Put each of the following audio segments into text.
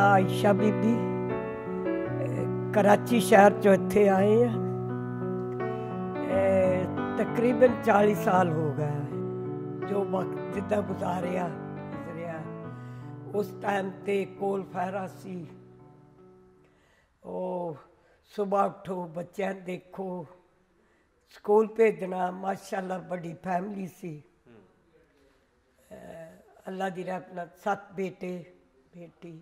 ਨਾਂ ਆਇਸ਼ਾ ਬੀਬੀ। कराची शहर चो इत्थे आए हैं। तकरीबन 40 साल हो गए जो वक्त जिदा गुजारिया गुजरिया। उस टाइम ते कोल फैरा सी। सुबह उठो, बच्चों देखो, स्कूल भेजना, माशाअल्लाह बड़ी फैमिली सी। अल्लाह दी रहमत 7 बेटे बेटी,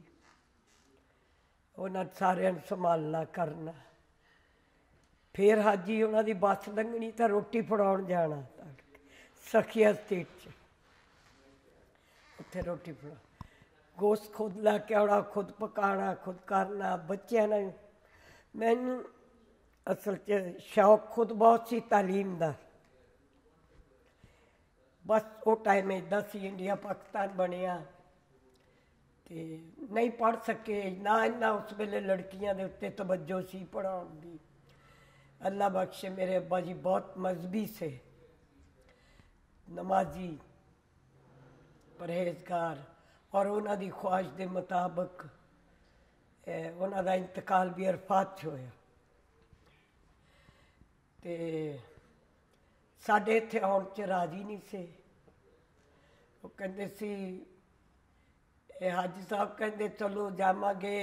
उन्होंने सारे संभालना करना। फिर हाजी उन्होंने बस लंघनी तो रोटी फड़ाउण जाना सखिया स्टेट उत्थे रोटी फड़ा, गोश्त खुद लैके आना, खुद पकाना, खुद करना। बच्चों ने मैनू असल च शौक खुद बहुत सी तालीम का। बस वो टाइम इदा सी इंडिया पाकिस्तान बनया ते नहीं पढ़ सके ना। इन्ना उस वेले लड़कियां दे उत्ते तवज्जो सी पढ़ाउण दी। अल्लाह बख्शे मेरे अब्बा जी बहुत मजहबी से, नमाजी, परहेजगार, और उन्हां दी ख्वाहिश दे मुताबिक उन्हां दा इंतकाल भी अरफात च होया। ते साडे इत्थे आउण च राजी नहीं से। वो कहंदे सी हाजी साहब कहते चलो जावांगे,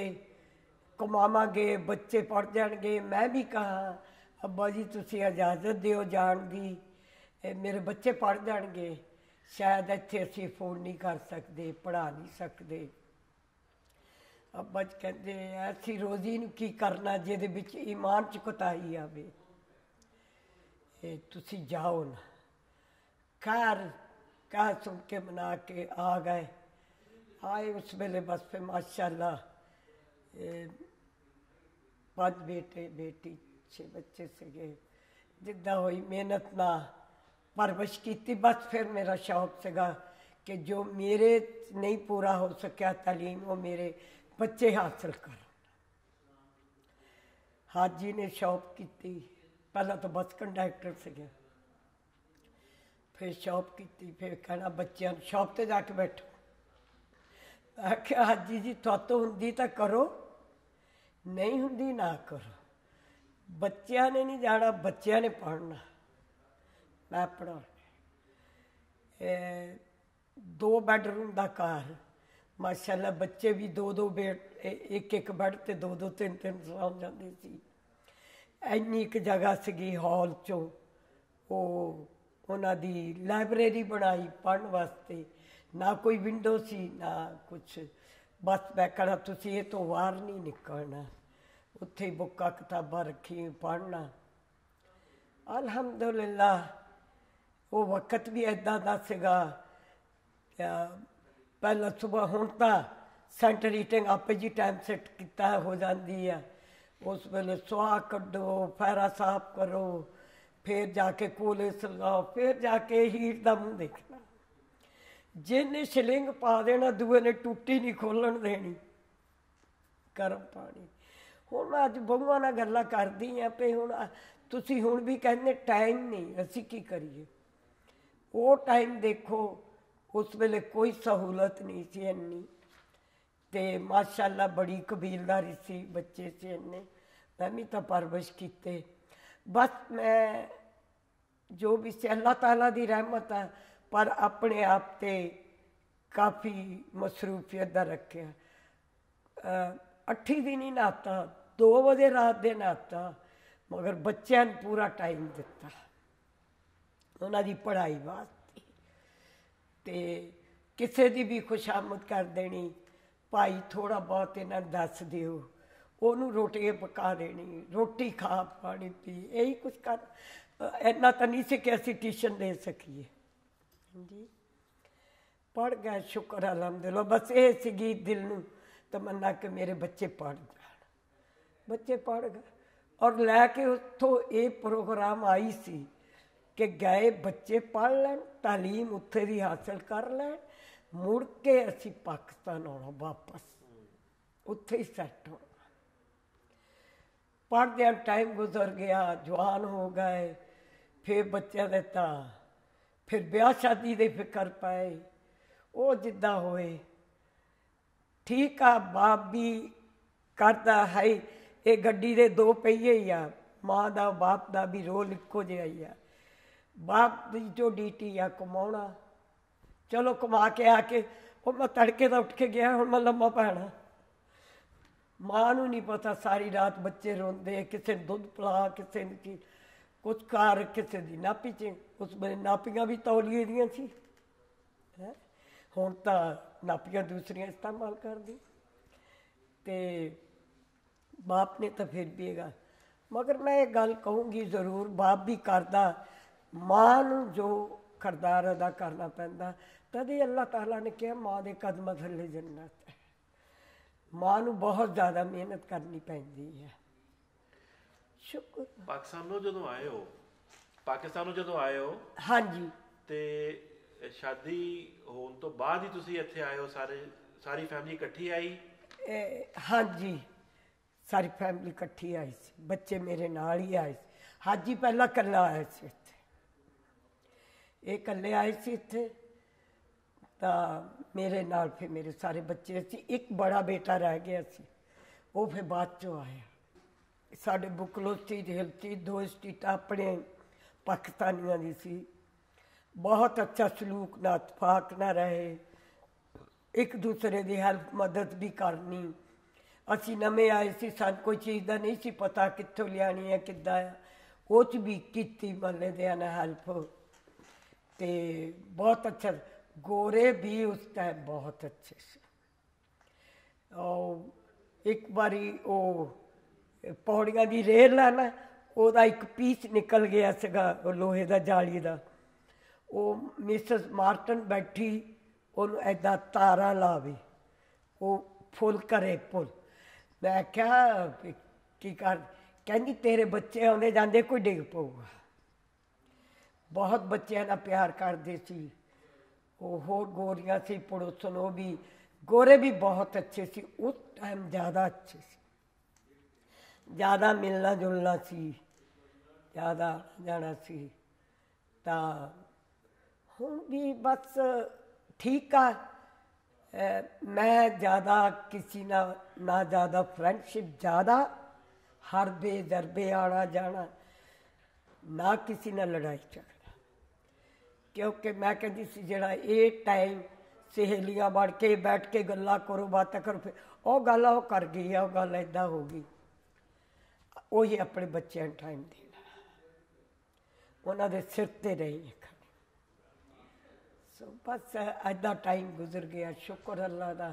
कमावांगे, बच्चे पढ़ जाएंगे। मैं भी कहा अब्बा जी तुसी इजाजत दिओ जाण दी, मेरे बच्चे पढ़ जाएंगे, शायद इत्थे असीं अफोर्ड नहीं कर सकते, पढ़ा नहीं सकते। अब्बा जी कहते ऐसी रोजी नूं की करना जिहदे विच ईमान च कोताही आवे, तुसी जाओ ना। खैर कह सुन के मना के आ गए। आए उस वेले बस फिर माशाअल्लाह 5 बेटे बेटी 6 बच्चे सगे। जिदा हुई मेहनत ना परवरिश की। बस फिर मेरा शौक सगा कि जो मेरे नहीं पूरा हो सकिया तालीम वो मेरे बच्चे हासिल कर। हाजी ने शॉप की, पहला तो बस कंडक्टर सगे, फिर शॉप की, फिर कहना बच्चों शॉप पर जाके बैठो। आख्या हाजी जी तो हुंदी तो करो, नहीं हुंदी ना करो। बच्चों ने नहीं जाना, बच्चों ने पढ़ना, मैं पढ़ा। 2 बेडरूम का घर, माशाअल्लाह बच्चे भी 2-2 बेड, एक बेड ते 2-2 3-3 सौ जाते सी। इन्नी एक जगह सी हॉल चों वो उन्हां दी लाइब्रेरी बनाई पढ़न वास्ते। ना कोई विंडो सी ना कुछ, बस बैठना, तुसी ये तो बाहर नहीं निकलना। उत्थे ही बुक्कां किताबां रखी पढ़ना। अल्हम्दुलिल्लाह वो वक्त भी इदा का सीगा। पहला सुबह हुण तां सेंटर हीटिंग आपे जी टाइम सेट किता हो जाती है। उस वेले सुहा कड्डो, फैरा साफ करो, फिर जाके कोले सलगाओ, फिर जाके हीट का मूँह देखना। जिन्हें शिलिंग पा देना दूए ने टूटी नहीं खोलन देनी, गर्म पानी। हुण मैं अज बहुआं नाल गल्लां करदी हाँ पे हुण तुसी हुण भी कहंदे टाइम नहीं, असीं की करिए। वो टाइम देखो उस वेले कोई सहूलत नहीं सी इन्नी, ते माशाअल्लाह बड़ी कबीलदारी सी, बच्चे से इन्ने। मैं भी तो परवरिश कीते। बस मैं जो भी से अल्लाह ताला दी रहमत है, पर अपने आप ते काफ़ी मसरूफियत का रखा। 8 दिन ही नहाता, 2 बजे रात दे नहाता, मगर बच्चों ने पूरा टाइम दिता उन्हां दी पढ़ाई वास्ते। ते किसी की भी खुशामद कर देनी, भाई थोड़ा बहुत इन्हां नूं दस दिओ, ਉਹਨੂੰ रोटी पका देनी, रोटी खा पानी पी, यही कुछ कर। इन्ना तो नहीं से कि असीं ट्यूशन दे सकीए जी। पढ़ गए, शुक्र अलहमदुलिल्लाह। बस ये सीगी दिल नूं तमन्ना कि मेरे बच्चे पढ़ जाण। बच्चे पढ़ गए और लैके उत्थों ये प्रोग्राम आई सी कि गए बच्चे पढ़ लैन, तालीम उत्थे दी हासिल कर लैन, मुड़ के असीं पाकिस्तान आउणा वापस, उत्थे ही सैट होना। पढ़दे टाइम गुजर गया, जवान हो गए, फिर बच्चों दे तां फिर ब्याह शादी दे फिक्र पाए, वो जिद्दां होए ठीक आ, बाप भी करता है। ये गड्डी दे दो पहिए ही आ, माँ दा बाप दा भी रोल इक्को जिहा ही आ। बाप दी जो ड्यूटी आ कमाउणा, चलो कमा के आके ਉਹ मैं तड़के का उठ के गया, हुण मैं लम्मा पैना। माँ नूं नहीं पता सारी रात बच्चे रोंदे, किसे दुध पिला, किसे की कुछ कर, किसे दी नापी च। उस वेले नापियां भी तौलीए दियां सी, हुण तां नापियां दूसरियां इस्तेमाल करदी। ते बाप ने तो फिर भी हैगा, मगर मैं ये गल कहूँगी जरूर, बाप भी करदा, माँ नूं जो किरदार अदा करना पैंदा। तद ही अल्लाह ताला ने कहा माँ के कदम थले जन्नत है। माँ नूं बहुत ज़्यादा मेहनत करनी पैंदी है। शुक्र। पाकिस्तानों जदों आए हो, पाकिस्तानों जदों आए हो, हाँ जी, ते शादी होने तो बाद ही तुसी इत्थे आए हो, सारी फैमिली इकट्ठी आई? हाँ जी, सारी फैमिली इकट्ठी आई सी, बच्चे मेरे नाल ही आए सी। हाजी पहला कल्ला आया सी इत्थे, ये कल्ले आए सी इत्थे, तां मेरे नाल फिर मेरे सारे बच्चे सी। एक बड़ा बेटा रह गया सी, वो फिर बाद चो आया। साढ़े बुकलो स्ट्रीट, हिल स्ट्रीट, दो स्ट्रीट अपने पाकिस्तानियों की सी। बहुत अच्छा सलूक ना इतफाक ना रहे, एक दूसरे की हेल्प मदद भी करनी। असी नवे आए सी, सन कोई चीज़ का नहीं सी पता कित्थों लियानी है किद्दां है, वो च भी कीती महल्ले दियां ने हेल्प। तो बहुत अच्छा, गोरे भी उस टाइम बहुत अच्छे से। और एक बारी वो पौड़ियां की रेल है ना, ਉਹਦਾ एक पीस निकल गया सीगा लोहे का जाली का। वो मिसिस मार्टन बैठी, ਉਹਨੂੰ ऐदा तारा लावे, वो फुल करे पुल। मैं क्या की कर, कहती तेरे बच्चे आते जाते कोई डिग पऊगा। बहुत बच्चों का प्यार करते सी। वो होर गोरियां सी पड़ोसन, वो भी गोरे भी बहुत अच्छे सी। उस टाइम ज़्यादा अच्छे सी, ज़्यादा मिलना जुलना सी, ज़्यादा जाना सी। तां हुण भी बस ठीक आ। मैं ज़्यादा किसी ना ज़्यादा फ्रेंडशिप ज़्यादा, हर बेजरबे आना जाना, ना किसी ना लड़ाई झगड़ा। क्योंकि मैं कहती सी जिहड़ा ये टाइम सहेलियां बन के बैठ के गल्लां करो बातें करो, फिर वो गल वो कर गई है, वो गल इदां हो गई, वही अपने बच्चों को टाइम देना, उन्होंने सिर ते रही है। सो बस इदा टाइम गुजर गया, शुक्र अल्लाह का।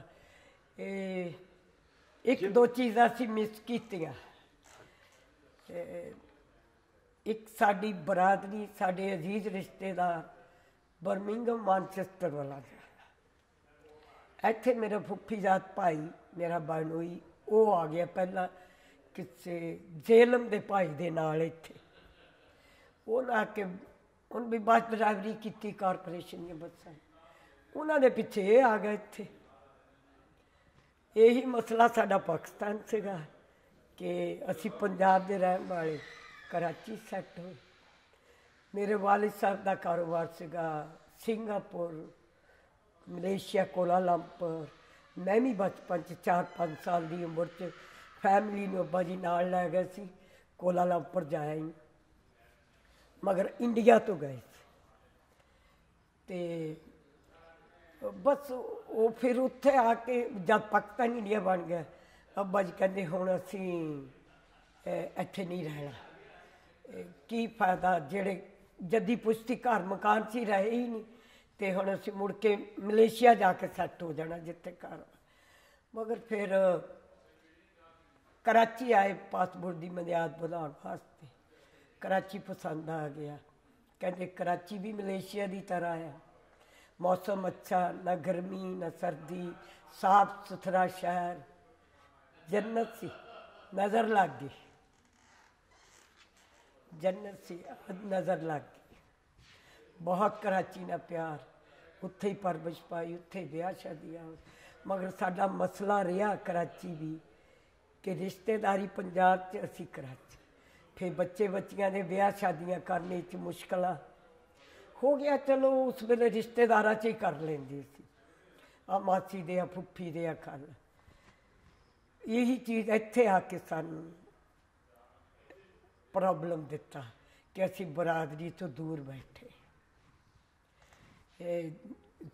एक दो चीज़ां असीं मिस कीतियां। एक साडी बरादरी, साडे अजीज रिश्तेदार बर्मिंघम मानचेस्टर वाला जाना, इत्थे मेरा फुफी जात भाई मेरा बनोई, वो आ गया पहला किसी जेलम के भाई दे नाल इत्थे। उन्हें आके उन्हें भी बस ड्राइवरी की कारपोरेशन दी बसां, उन्होंने पिछे ये आ गए इत्थे। यही मसला साडा पाकिस्तान सीगा कि असी पंजाब दे रहन वाले कराची सैट होए। मेरे वालिद साहब का कारोबार सीगा सिंगापुर, मलेशिया, कोलालंपुर। मैं भी बचपन 4-5 साल की उम्र च फैमिली में अब्बा जी नाल लै गए सी, कोलालंपुर जाया ही, मगर इंडिया तो गए थे। बस वो फिर उत्थे आके जब पाकिस्तान इंडिया बन गया, अब्बा जी कहते हुण असी इत्थे नहीं रहना, की फायदा, जेड़े जद्दी पुश्ती घर मकान सी रहे ही नहीं, तो हुण असी मुड़ के मलेशिया जाके सैट हो जाना जिथे घर। मगर फिर कराची आए पासपोर्ट की मनियाद बढ़ाने वास्ते, कराची पसंद आ गया। कहते कराची भी मलेशिया की तरह है, मौसम अच्छा, न गर्मी न सर्दी, साफ सुथरा शहर, जन्नत सी, नज़र लग गई, जन्नत सी, नज़र लग गई। बहुत कराची ना प्यार, उत्थे ही परवरिश पाई, उत्थे ब्याह शादियां। मगर साडा मसला रहा कराची भी कि रिश्तेदारी पंजाब च, असी कराची, फिर बच्चे बच्चियां दे ब्याह शादियां करने च मुश्किल हो गया। चलो उस वेले रिश्तेदारां च ही कर लेंदी सी, आ मासी दे, आ फुफी दे, आ खल। यही चीज़ इत्थे आके सानू प्रॉब्लम दिता कि असी बरादरी तो दूर बैठे।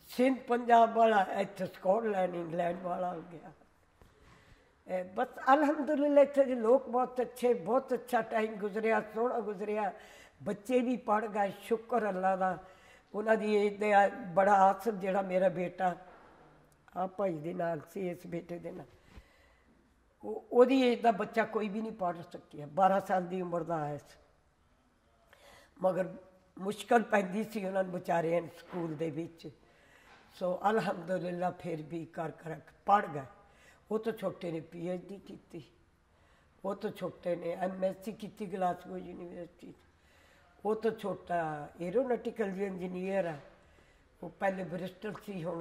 सिंध पंजाब वाला इत्थे स्कॉटलैंड इंग्लैंड वाला हो गया। बस अलहमदुलिल्लाह इत्थे दे लोग बहुत अच्छे, बहुत अच्छा टाइम गुजरिया, सोहना गुजरिया, बच्चे भी पढ़ गए, शुक्र अल्लाह का। उन्हों की एज दे बड़ा आसर जिहड़ा मेरा बेटा आ भाई दे नाल सी, इस बेटे दे नाल, ओहदी एज का बच्चा कोई भी नहीं पढ़ सकिया, 12 साल की उम्र का आया सी। मगर मुश्किल पैंदी सी उन्होंने बेचारियां स्कूल दे विच। सो अलहमदुलिल्लाह फिर भी कर पढ़ गए। वो तो छोटे ने PhD की, वो तो छोटे ने MSc की ग्लासगो यूनिवर्सिटी, वो तो छोटा एरोनॉटिकल इंजीनियर है। वो पहले ब्रिस्टल सी, हुण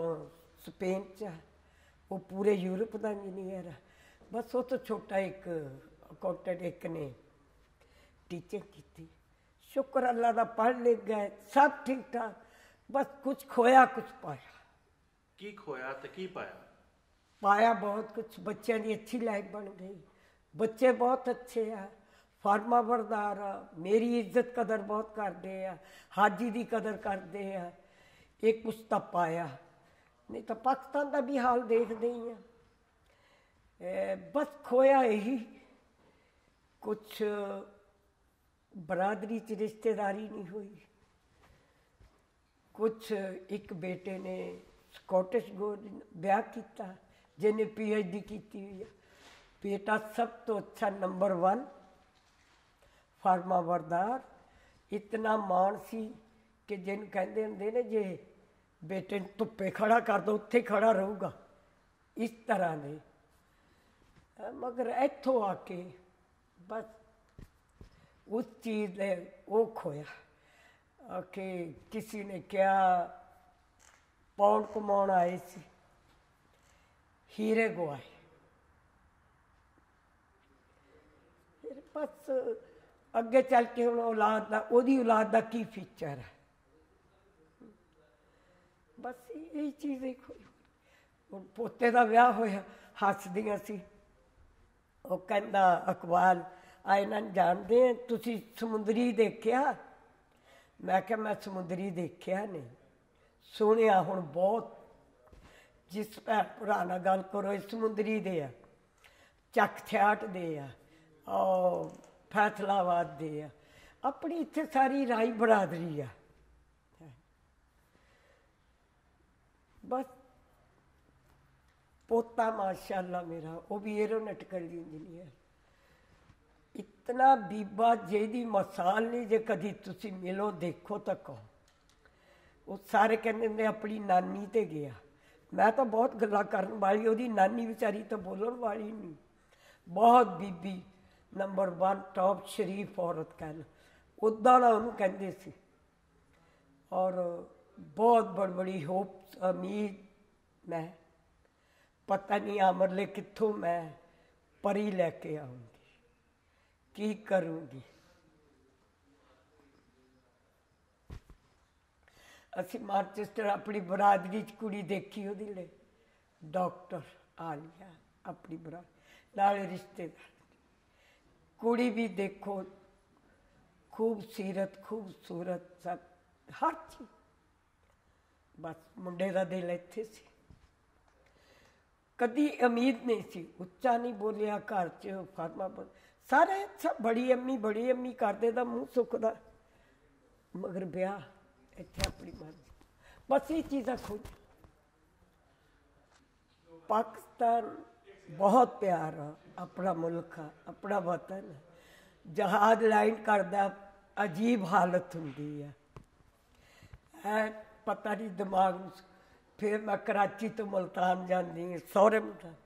स्पेन च है। वो पूरे यूरोप का इंजीनियर है। बस वो तो छोटा एक अकाउंटेंट, एक ने टीचिंग की। शुक्र अल्लाह का, पढ़ लिख गए, सब ठीक ठाक। बस कुछ खोया कुछ पाया। की खोया तो की पाया? पाया बहुत कुछ। बच्चों की अच्छी लाइफ बन गई, बच्चे बहुत अच्छे आ, फार्मा बरदार आ, मेरी इज्जत कदर बहुत करते हैं, हाजी की कदर करते हैं। एक कुछ तो पाया, नहीं तो पाकिस्तान का भी हाल देखते ही हैं। बस खोया यही कुछ, बरादरी च रिश्तेदारी नहीं हुई। कुछ एक बेटे ने स्कॉटिश ब्याह किया, जिन्हें PhD की हुई है। बेटा सब तो अच्छा नंबर 1 फार्मा बरदार, इतना मान सी कि जिन कहते होंगे ने, जे बेटे धुप्पे खड़ा कर दो उत्थे खड़ा रहूगा, इस तरह ने। मगर इत्थों आके बस उस चीज़ ने वो खोया कि किसी ने क्या पाउंड कमाउण आए सी, हीरे गवाए। फिर बस अगे चल के हुण औलाद का, ओहदी औलाद का की फीचर है, बस यही चीज़ ही खोई। हुण पोते का विआह होया, हसदियां सी। वो कहंदा अकबाल आ इन्हां नूं जानदे हैं, तुसीं समुंदरी देखिया? मैं क्या मैं समुंदरी देखिया नहीं, सुनिया हुण बहुत। जिस भैन भरा नाल गल करो, समुंदरी दे आ, चक थियाट दे आ, फैसलाबाद दे आ, अपनी इत्थे सारी राई बरादरी आ। बस पोता माशाअल्लाह मेरा, वो भी एरोनॉटिकल इंजीनियर, इतना बीबा जेदी मसाल नहीं, जे कभी तुसी मिलो देखो तो कहो। वो सारे कहते अपनी नानी ते गया। मैं तो बहुत गल्लां करन वाली, ओहदी नानी बेचारी तो बोलण वाली नहीं। बहुत बीबी नंबर 1 टॉप शरीफ औरत कहना, उदा ना उन्होंने कहते सी। और बहुत बड़ी बड़ी होप उम्मीद, मैं पता नहीं अमरले कित्थों मैं परी लैके आऊँगी, की करूँगी। असी मानचेस्टर अपनी बरादरी च कुड़ी देखी, वो डॉक्टर आलिया अपनी बरादरी नाले रिश्तेदार। कुड़ी भी देखो खूबसूरत खूबसूरत, सब हर चीज। बस मुंडे का दिल इत्थे सी, कदी उम्मीद नहीं सी, उच्चा नहीं बोलिया घर च फार्मा सारे सब बड़ी अम्मी करते दा मूँह सुकदा, मगर ब्याह इत्थे अपनी मर्जी। बस ये चीज़ां खोज। पाकिस्तान बहुत प्यारा अपना मुल्क है, अपना वतन है। जहाज लैंड करदा अजीब हालत होंदी है, पता नहीं दिमाग। फिर मैं कराची तो मुल्तान जाती, सौरे मुल्तान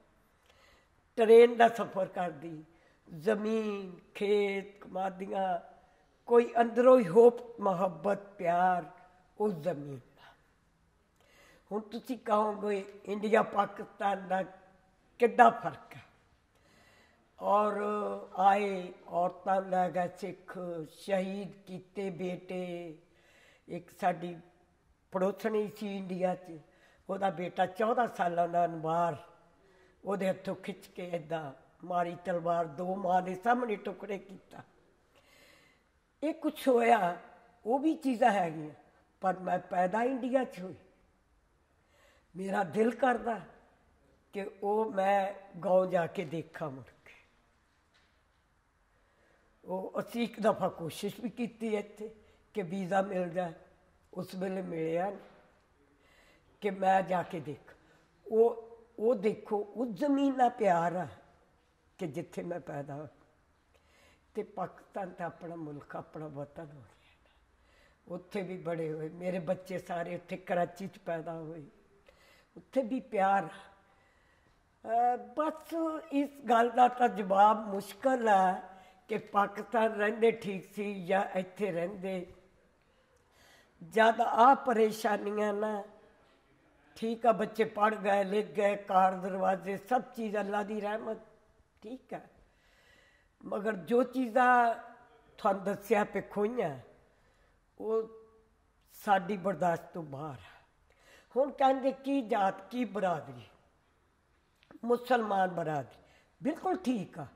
ट्रेन का सफ़र करती, जमीन खेत कमादियाँ, कोई अंदरों ही होप मुहब्बत प्यार उस जमीन का। हुण तुसीं कहोगे इंडिया पाकिस्तान का कितना फर्क है। और आए औरतां लै गए सिख, शहीद किते बेटे। एक साडी पड़ोसनी सी इंडिया च, ਉਹਦਾ बेटा 14 सालों का अनवार, ਉਹਦੇ ਹੱਥੋਂ ਖਿੱਚ ਕੇ ਏਦਾਂ ਮਾਰੀ ਤਲਵਾਰ, 2 ਮਾਂ ਦੇ ਸਾਹਮਣੇ ਟੁਕੜੇ ਕੀਤਾ। ਇਹ ਕੁਛ ਹੋਇਆ, ਉਹ ਵੀ ਚੀਜ਼ਾਂ ਹੈਗੀਆਂ, ਪਰ ਮੈਂ ਪੈਦਾ ਇੰਡੀਆ 'ਚ ਹੋਈ। ਮੇਰਾ ਦਿਲ ਕਰਦਾ ਕਿ ਉਹ ਮੈਂ ਗਾਉਂ ਜਾ ਕੇ ਦੇਖਾਂ ਮੁੜ ਕੇ। ਉਹ ਅਸੀਂ ਇੱਕ ਦਫਾ ਕੋਸ਼ਿਸ਼ ਵੀ ਕੀਤੀ ਇੱਥੇ ਕਿ ਵੀਜ਼ਾ ਮਿਲ ਜਾਏ, ਉਸ ਵੇਲੇ ਮਿਲਿਆ ਨਹੀਂ ਕਿ ਮੈਂ ਜਾ ਕੇ ਦੇਖ। ਉਹ ਦੇਖੋ, ਉਸ ਜ਼ਮੀਨ ਦਾ ਪਿਆਰ ਆ ਕਿ ਜਿੱਥੇ ਮੈਂ ਪੈਦਾ ਹੋਈ। ਅਤੇ ਪਾਕਿਸਤਾਨ ਤਾਂ ਆਪਣਾ ਮੁਲਕ, ਆਪਣਾ ਵਤਨ ਹੋ ਗਿਆ। ਉੱਥੇ ਵੀ ਬੜੇ ਹੋਏ, ਮੇਰੇ ਬੱਚੇ ਸਾਰੇ ਉੱਥੇ ਕਰਾਚੀ 'ਚ ਪੈਦਾ ਹੋਏ, ਉੱਥੇ ਵੀ ਪਿਆਰ। ਬਸ ਇਸ ਗੱਲ ਦਾ ਤਾਂ ਜਵਾਬ ਮੁਸ਼ਕਲ ਹੈ ਕਿ ਪਾਕਿਸਤਾਨ ਰਹਿੰਦੇ ਠੀਕ ਸੀ ਜਾਂ ਇੱਥੇ ਰਹਿੰਦੇ। ਜਦ ਆਹ ਪਰੇਸ਼ਾਨੀਆਂ ਨਾ, ਠੀਕ ਆ, ਬੱਚੇ ਪੜ੍ਹ ਗਏ, ਲਿਖ ਗਏ, ਕਾਰ ਦਰਵਾਜ਼ੇ ਸਭ ਚੀਜ਼ ਅੱਲਾ ਦੀ ਰਹਿਮਤ, ਠੀਕ ਹੈ। ਮਗਰ ਜੋ ਚੀਜ਼ਾਂ ਤੁਹਾਨੂੰ ਦੱਸਿਆ ਪੇ ਖੋਈਆਂ, ਉਹ ਸਾਡੀ ਬਰਦਾਸ਼ਤ ਤੋਂ ਬਾਹਰ ਹੈ। ਹੁਣ ਕਹਿੰਦੇ ਕੀ ਜਾਤ, ਕੀ ਬਰਾਦਰੀ, ਮੁਸਲਮਾਨ ਬਰਾਦਰੀ, ਬਿਲਕੁਲ ਠੀਕ ਆ।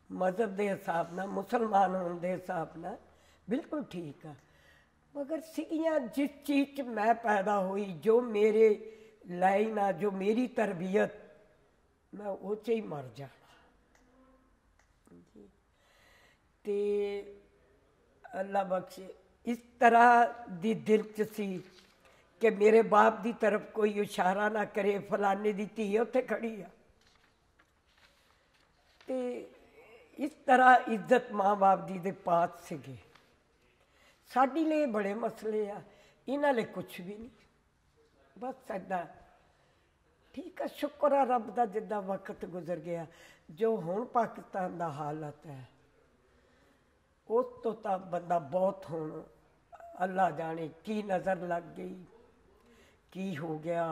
ਮਜ਼ਹਬ ਦੇ ਹਿਸਾਬ ਨਾਲ, ਮੁਸਲਮਾਨ ਹੋਣ ਦੇ ਹਿਸਾਬ ਨਾਲ ਬਿਲਕੁਲ ਠੀਕ ਆ। ਮਗਰ ਸੀਗੀਆਂ ਜਿਸ ਚੀਜ਼ 'ਚ ਮੈਂ ਪੈਦਾ ਹੋਈ, ਜੋ ਮੇਰੇ ਲਾਈਨ ਆ, ਜੋ ਮੇਰੀ ਤਰਬੀਅਤ, ਮੈਂ ਉਹ 'ਚ ਹੀ ਮਰ ਜਾਣਾ। ਅਤੇ ਅੱਲਾ ਬਖਸ਼ੇ, ਇਸ ਤਰ੍ਹਾਂ ਦੀ ਦਿਲ 'ਚ ਸੀ ਕਿ ਮੇਰੇ ਬਾਪ ਦੀ ਤਰਫ ਕੋਈ ਇਸ਼ਾਰਾ ਨਾ ਕਰੇ, ਫਲਾਣੇ ਦੀ ਧੀ ਉੱਥੇ ਖੜੀ ਆ। ਅਤੇ ਇਸ ਤਰ੍ਹਾਂ ਇੱਜ਼ਤ ਮਾਂ ਬਾਪ ਦੀ ਦੇ ਪਾਸ ਸੀਗੇ। ਸਾਡੇ ਲਈ ਬੜੇ ਮਸਲੇ ਆ, ਇਹਨਾਂ ਲਈ ਕੁਛ ਵੀ ਨਹੀਂ। ਬਸ ਸਾਡਾ ਠੀਕ ਆ, ਸ਼ੁਕਰ ਆ ਰੱਬ ਦਾ, ਜਿੱਦਾਂ ਵਕਤ ਗੁਜ਼ਰ ਗਿਆ। ਜੋ ਹੁਣ ਪਾਕਿਸਤਾਨ ਦਾ ਹਾਲਤ ਹੈ, ਉਸ ਤੋਂ ਤਾਂ ਬੰਦਾ ਬਹੁਤ, ਹੁਣ ਅੱਲਾ ਜਾਣੇ ਕੀ ਨਜ਼ਰ ਲੱਗ ਗਈ, ਕੀ ਹੋ ਗਿਆ।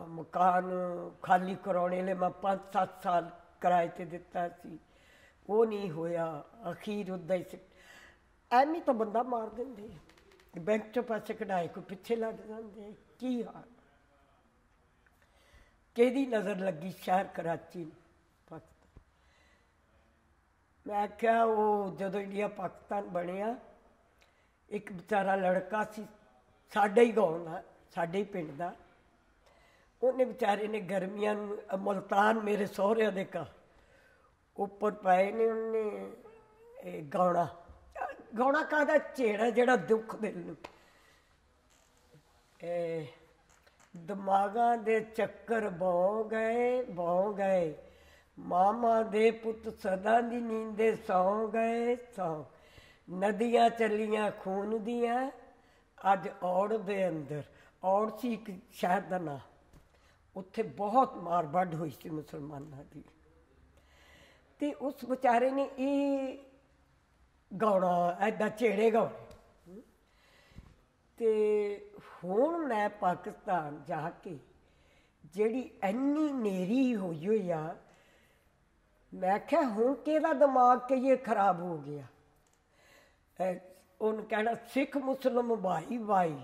ਮਕਾਨ ਖਾਲੀ ਕਰਾਉਣੇ ਲਈ ਮੈਂ 5-7 ਸਾਲ ਕਿਰਾਏ 'ਤੇ ਦਿੱਤਾ ਸੀ, ਉਹ ਨਹੀਂ ਹੋਇਆ। ਅਖੀਰ ਉੱਦਾਂ ਹੀ ਐਵੇਂ ਤਾਂ ਬੰਦਾ ਮਾਰ ਦਿੰਦੇ, ਬੈਂਕ 'ਚੋਂ ਪੈਸੇ ਕਢਾਏ ਕੋਈ ਪਿੱਛੇ ਲੱਗ ਜਾਂਦੇ। ਕੀ ਹਾਲ, ਕਿਹਦੀ ਨਜ਼ਰ ਲੱਗੀ ਸ਼ਹਿਰ ਕਰਾਚੀ ਪਾਕਿਸਤਾਨ। ਮੈਂ ਆਖਿਆ, ਉਹ ਜਦੋਂ ਇੰਡੀਆ ਪਾਕਿਸਤਾਨ ਬਣਿਆ, ਇੱਕ ਵਿਚਾਰਾ ਲੜਕਾ ਸੀ ਸਾਡੇ ਹੀ ਗਾਉਂ ਦਾ, ਸਾਡੇ ਹੀ ਪਿੰਡ ਦਾ। ਉਹਨੇ ਵਿਚਾਰੇ ਨੇ ਗਰਮੀਆਂ ਨੂੰ ਮੁਲਤਾਨ, ਮੇਰੇ ਸਹੁਰਿਆਂ ਦੇ ਘਰ ਉੱਪਰ ਪਏ ਨੇ, ਉਹਨੇ ਗਾਉਣਾ, ਗਾਉਣਾ ਕਾਹਦਾ, ਝੇੜਾ ਜਿਹੜਾ ਦੁੱਖ ਦਿਲ ਨੂੰ। ਦਿਮਾਗਾਂ ਦੇ ਚੱਕਰ ਬਹੋ ਗਏ, ਬਹੋ ਗਏ, ਮਾਮਾ ਦੇ ਪੁੱਤ ਸਦਾ ਦੀ ਨੀਂਦੇ ਸੌਂ ਗਏ, ਸੌਂ। ਨਦੀਆਂ ਚੱਲੀਆਂ ਖੂਨ ਦੀਆਂ, ਅੱਜ ਔੜ ਦੇ ਅੰਦਰ। ਔੜ ਸੀ ਇੱਕ ਸ਼ਹਿਰ ਦਾ ਨਾਂ, ਉੱਥੇ ਬਹੁਤ ਮਾਰ ਵੱਢ ਹੋਈ ਸੀ ਮੁਸਲਮਾਨਾਂ ਦੀ। ਅਤੇ ਉਸ ਵਿਚਾਰੇ ਨੇ ਇਹ ਗਾਉਣਾ, ਐਦਾਂ ਝੇੜੇ ਗਾਉਣੇ। ਅਤੇ ਹੁਣ ਮੈਂ ਪਾਕਿਸਤਾਨ ਜਾ ਕੇ ਜਿਹੜੀ ਇੰਨੀ ਨੇਰੀ ਹੋਈ ਹੋਈ ਆ, ਮੈਂ ਕਿਹਾ ਹੁਣ ਕਿਹਦਾ ਦਿਮਾਗ ਕਿ ਇਹ ਖਰਾਬ ਹੋ ਗਿਆ। ਉਹਨੂੰ ਕਹਿਣਾ ਸਿੱਖ ਮੁਸਲਿਮ ਭਾਈ ਭਾਈ,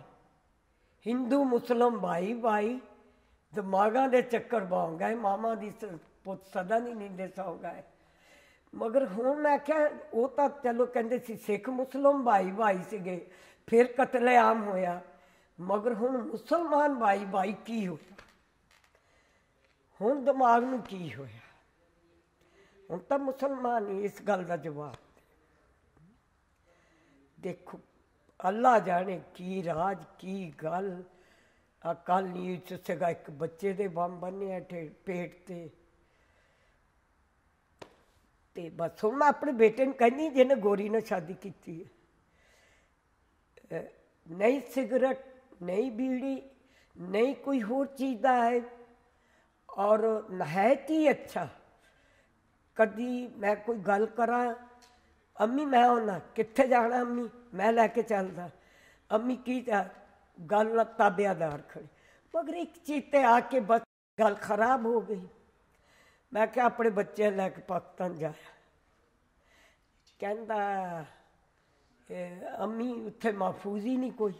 ਹਿੰਦੂ ਮੁਸਲਿਮ ਭਾਈ ਭਾਈ, ਦਿਮਾਗਾਂ ਦੇ ਚੱਕਰ ਪਾਉ ਗਏ, ਮਾਮਾ ਦੀ ਪੁੱਤ ਸਦਾ ਨਹੀਂ ਨੀਂਦੇ ਸੌ ਗਏ। ਮਗਰ ਹੁਣ ਮੈਂ ਕਿਹਾ, ਉਹ ਤਾਂ ਚਲੋ ਕਹਿੰਦੇ ਸੀ ਸਿੱਖ ਮੁਸਲਿਮ ਭਾਈ ਭਾਈ ਸੀਗੇ, ਫਿਰ ਕਤਲੇਆਮ ਹੋਇਆ। ਮਗਰ ਹੁਣ ਮੁਸਲਮਾਨ ਭਾਈ ਭਾਈ ਕੀ ਹੋਇਆ, ਹੁਣ ਦਿਮਾਗ ਨੂੰ ਕੀ ਹੋਇਆ। ਹੁਣ ਤਾਂ ਮੁਸਲਮਾਨ ਹੀ ਇਸ ਗੱਲ ਦਾ ਜਵਾਬ। ਦੇਖੋ, ਅੱਲਾ ਜਾਣੇ ਕੀ ਰਾਜ, ਕੀ ਗੱਲ। ਕੱਲ੍ਹ ਨਿਊਜ਼ 'ਚ ਸੀਗਾ, ਇੱਕ ਬੱਚੇ ਦੇ ਬੰਬ ਬੰਨ੍ਹਿਆ ਪੇਟ 'ਤੇ। ਅਤੇ ਬਸ ਹੁਣ ਮੈਂ ਆਪਣੇ ਬੇਟੇ ਨੂੰ ਕਹਿੰਦੀ, ਜਿਹਨੇ ਗੋਰੀ ਨਾਲ ਸ਼ਾਦੀ ਕੀਤੀ ਹੈ, ਨਹੀਂ ਸਿਗਰਟ, ਨਹੀਂ ਬੀੜੀ, ਨਹੀਂ ਕੋਈ ਹੋਰ ਚੀਜ਼ ਦਾ ਹੈ, ਔਰ ਨਹਾਇਤ ਹੀ ਅੱਛਾ। ਕਦੀ ਮੈਂ ਕੋਈ ਗੱਲ ਕਰਾਂ, ਅੰਮੀ ਮੈਂ ਆਉਣਾ, ਕਿੱਥੇ ਜਾਣਾ ਅੰਮੀ, ਮੈਂ ਲੈ ਕੇ ਚੱਲਦਾ। ਅੰਮੀ ਕੀ ਗੱਲ ਤਾਬਿਆਦਾਰ ਖੜੀ। ਮਗਰ ਇੱਕ ਚੀਜ਼ 'ਤੇ ਆ ਕੇ ਬਸ ਗੱਲ ਖਰਾਬ ਹੋ ਗਈ। ਮੈਂ ਕਿਹਾ ਆਪਣੇ ਬੱਚੇ ਲੈ ਕੇ ਪਾਕਿਸਤਾਨ ਜਾਇਆ। ਕਹਿੰਦਾ ਅੰਮੀ ਉੱਥੇ ਮਹਿਫੂਜ਼ ਹੀ ਨਹੀਂ ਕੋਈ।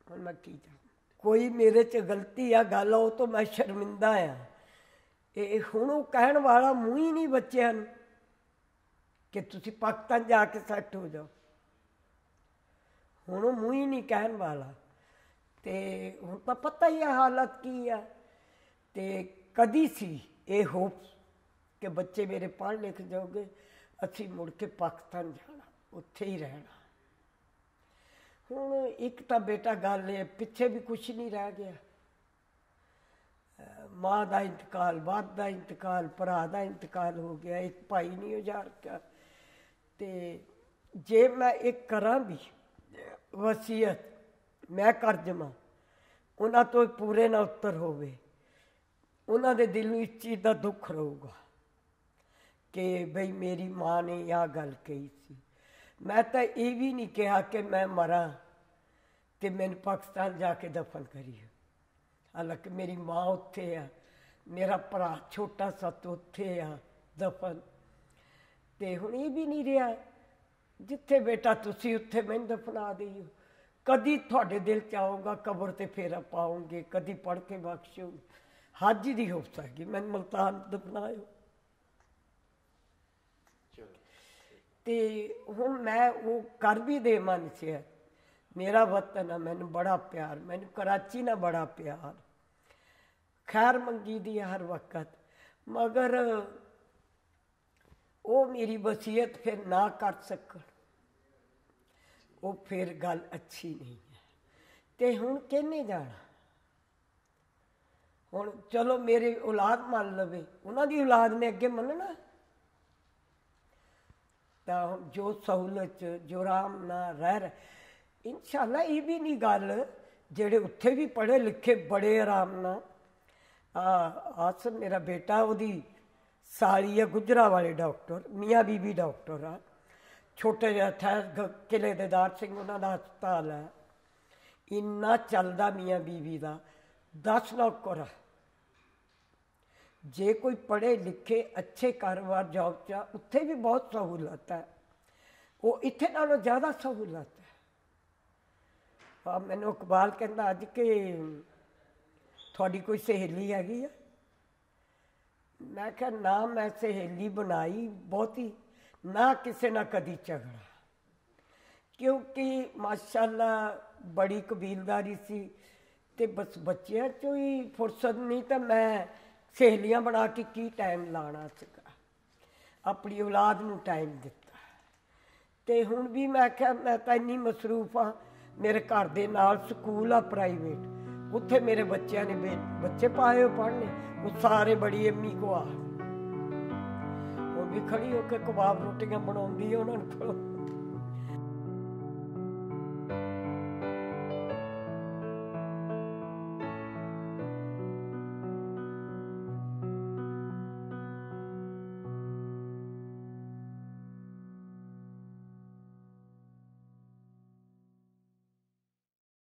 ਹੁਣ ਮੈਂ ਕੀ ਜਾਵਾਂ, ਕੋਈ ਮੇਰੇ 'ਚ ਗਲਤੀ ਆ, ਗੱਲ ਉਹ ਤੋਂ ਮੈਂ ਸ਼ਰਮਿੰਦਾ ਆ ਇਹ ਹੁਣ ਉਹ ਕਹਿਣ ਵਾਲਾ ਮੂੰਹ ਹੀ ਨਹੀਂ ਬੱਚਿਆਂ ਨੂੰ ਕਿ ਤੁਸੀਂ ਪਾਕਿਸਤਾਨ ਜਾ ਕੇ ਸੈੱਟ ਹੋ ਜਾਓ। ਹੁਣ ਉਹ ਮੂੰਹ ਹੀ ਨਹੀਂ ਕਹਿਣ ਵਾਲਾ। ਤੇ ਹੁਣ ਤਾਂ ਪਤਾ ਹੀ ਆ ਹਾਲਤ ਕੀ ਆ। ਤੇ ਕਦੀ ਸੀ ਇਹ ਹੋਪ ਕਿ ਬੱਚੇ ਮੇਰੇ ਪੜ੍ਹ ਲਿਖ ਜਾਓਗੇ, ਅਸੀਂ ਮੁੜ ਕੇ ਪਾਕਿਸਤਾਨ ਜਾਣਾ, ਉੱਥੇ ਹੀ ਰਹਿਣਾ। ਹੁਣ ਇੱਕ ਤਾਂ ਬੇਟਾ ਗੱਲ ਇਹ, ਪਿੱਛੇ ਵੀ ਕੁਛ ਨਹੀਂ ਰਹਿ ਗਿਆ। ਮਾਂ ਦਾ ਇੰਤਕਾਲ, ਬਾਪ ਦਾ ਇੰਤਕਾਲ, ਭਰਾ ਦਾ ਇੰਤਕਾਲ ਹੋ ਗਿਆ, ਇੱਕ ਭਾਈ ਨਹੀਂ ਉਜਾੜ ਗਿਆ। ਤੇ ਜੇ ਮੈਂ ਇਹ ਕਰਾਂ ਵੀ ਵਸੀਅਤ ਮੈਂ ਕਰ ਜਾਵਾਂ, ਉਹਨਾਂ ਤੋਂ ਪੂਰੇ ਨਾ ਉੱਤਰ ਹੋਵੇ, ਉਹਨਾਂ ਦੇ ਦਿਲ ਨੂੰ ਇਸ ਚੀਜ਼ ਦਾ ਦੁੱਖ ਰਹੂਗਾ ਕਿ ਬਈ ਮੇਰੀ ਮਾਂ ਨੇ ਆਹ ਗੱਲ ਕਹੀ ਸੀ। ਮੈਂ ਤਾਂ ਇਹ ਵੀ ਨਹੀਂ ਕਿਹਾ ਕਿ ਮੈਂ ਮਰਾਂ ਤੇ ਮੈਨੂੰ ਪਾਕਿਸਤਾਨ ਜਾ ਕੇ ਦਫਨ ਕਰੀਏ। ਹਾਲਾਂਕਿ ਮੇਰੀ ਮਾਂ ਉੱਥੇ ਆ, ਮੇਰਾ ਭਰਾ ਛੋਟਾ ਸੱਤ ਉੱਥੇ ਆ ਦਫਨ। ਤੇ ਹੁਣ ਇਹ ਵੀ ਨਹੀਂ ਰਿਹਾ, ਜਿੱਥੇ ਬੇਟਾ ਤੁਸੀਂ ਉੱਥੇ ਮੈਨੂੰ ਦਫਨਾ ਦਿਓ। ਕਦੀ ਤੁਹਾਡੇ ਦਿਲ 'ਚ ਆਊਗਾ ਕਬਰ ਤੇ ਫੇਰਾ ਪਾਉਂਗੇ, ਕਦੀ ਪੜ੍ਹ ਕੇ ਬਖਸ਼ੋ। ਹੱਜ ਦੀ ਹੋ ਸਕਦੀ ਮੈਨੂੰ ਮੁਲਤਾਨ ਦਫਨਾਇਓ। ਤੇ ਹੁਣ ਮੈਂ ਉਹ ਕਰ ਵੀ ਦੇ ਮਨ 'ਚ ਹੈ। ਮੇਰਾ ਵਤਨ ਆ, ਮੈਨੂੰ ਬੜਾ ਪਿਆਰ, ਮੈਨੂੰ ਕਰਾਚੀ ਨਾਲ ਬੜਾ ਪਿਆਰ, ਖੈਰ ਮੰਗੀ ਦੀ ਹਰ ਵਕਤ। ਮਗਰ ਉਹ ਮੇਰੀ ਵਸੀਅਤ ਫਿਰ ਨਾ ਕਰ ਸਕਣ, ਉਹ ਫਿਰ ਗੱਲ ਅੱਛੀ ਨਹੀਂ ਹੈ। ਤੇ ਹੁਣ ਕਿਹਨੇ ਜਾਣਾ? ਹੁਣ ਚਲੋ ਮੇਰੇ ਔਲਾਦ ਮੰਨ ਲਵੇ, ਉਹਨਾਂ ਦੀ ਔਲਾਦ ਨੇ ਅੱਗੇ ਮੰਨਣਾ। ਤਾਂ ਜੋ ਸਹੂਲਤ ਜੋ ਆਰਾਮ ਨਾਲ ਰਹਿ ਇਨਸ਼ਾਅੱਲਾ। ਇਹ ਵੀ ਨਹੀਂ ਗੱਲ, ਜਿਹੜੇ ਉੱਥੇ ਵੀ ਪੜ੍ਹੇ ਲਿਖੇ ਬੜੇ ਆਰਾਮ ਨਾਲ। ਆਸਮ ਮੇਰਾ ਬੇਟਾ, ਉਹਦੀ ਸਾਲੀ ਆ ਗੁਜਰਾਂਵਾਲੇ ਡਾਕਟਰ, ਮੀਆਂ ਬੀਬੀ ਡਾਕਟਰ ਆ। ਛੋਟੇ ਜਿਹਾ ਠਹਿਰ ਕਿਲੇ ਦੇ ਦਾਰ ਸਿੰਘ ਉਹਨਾਂ ਦਾ ਹਸਪਤਾਲ ਹੈ। ਇੰਨਾ ਚੱਲਦਾ ਮੀਆਂ ਬੀਬੀ ਦਾ, 10 ਨੌਕਰ ਆ। ਜੇ ਕੋਈ ਪੜ੍ਹੇ ਲਿਖੇ ਅੱਛੇ ਕਾਰੋਬਾਰ ਜੋਬ 'ਚ, ਉੱਥੇ ਵੀ ਬਹੁਤ ਸਹੂਲਤ ਹੈ। ਉਹ ਇੱਥੇ ਨਾਲੋਂ ਜ਼ਿਆਦਾ ਸਹੂਲਤ ਹੈ। ਮੈਨੂੰ ਇਕਬਾਲ ਕਹਿੰਦਾ ਅੱਜ ਕਿ ਤੁਹਾਡੀ ਕੋਈ ਸਹੇਲੀ ਹੈਗੀ ਆ? ਮੈਂ ਕਿਹਾ ਨਾ, ਮੈਂ ਸਹੇਲੀ ਬਣਾਈ ਬਹੁਤੀ ਨਾ, ਕਿਸੇ ਨਾਲ ਕਦੀ ਝਗੜਾ, ਕਿਉਂਕਿ ਮਾਸ਼ਾਅੱਲਾ ਬੜੀ ਕਬੀਲਦਾਰੀ ਸੀ। ਤੇ ਬਸ ਬੱਚਿਆਂ 'ਚੋਂ ਹੀ ਫੁਰਸਤ ਨਹੀਂ ਤਾਂ ਮੈਂ ਸਹੇਲੀਆਂ ਬਣਾ ਕੇ ਕੀ ਟਾਈਮ ਲਾਉਣਾ ਸੀਗਾ। ਆਪਣੀ ਔਲਾਦ ਨੂੰ ਟਾਈਮ ਦਿੱਤਾ। ਤੇ ਹੁਣ ਵੀ ਮੈਂ ਕਿਹਾ ਮੈਂ ਤਾਂ ਇੰਨੀ ਮਸਰੂਫ ਹਾਂ, ਮੇਰੇ ਘਰ ਦੇ ਨਾਲ ਸਕੂਲ ਆ ਪ੍ਰਾਈਵੇਟ, ਉੱਥੇ ਮੇਰੇ ਬੱਚਿਆਂ ਨੇ ਬੱਚੇ ਪਾਏ ਹੋ ਪੜ੍ਹਨੇ, ਉਹ ਸਾਰੇ ਬੜੀ ਅੰਮੀ ਕੋ ਆ, ਉਹ ਵੀ ਖੜੀ ਹੋ ਕੇ ਕਬਾਬ ਰੋਟੀਆਂ ਬਣਾਉਂਦੀ ਹੈ ਉਹਨਾਂ ਨੂੰ।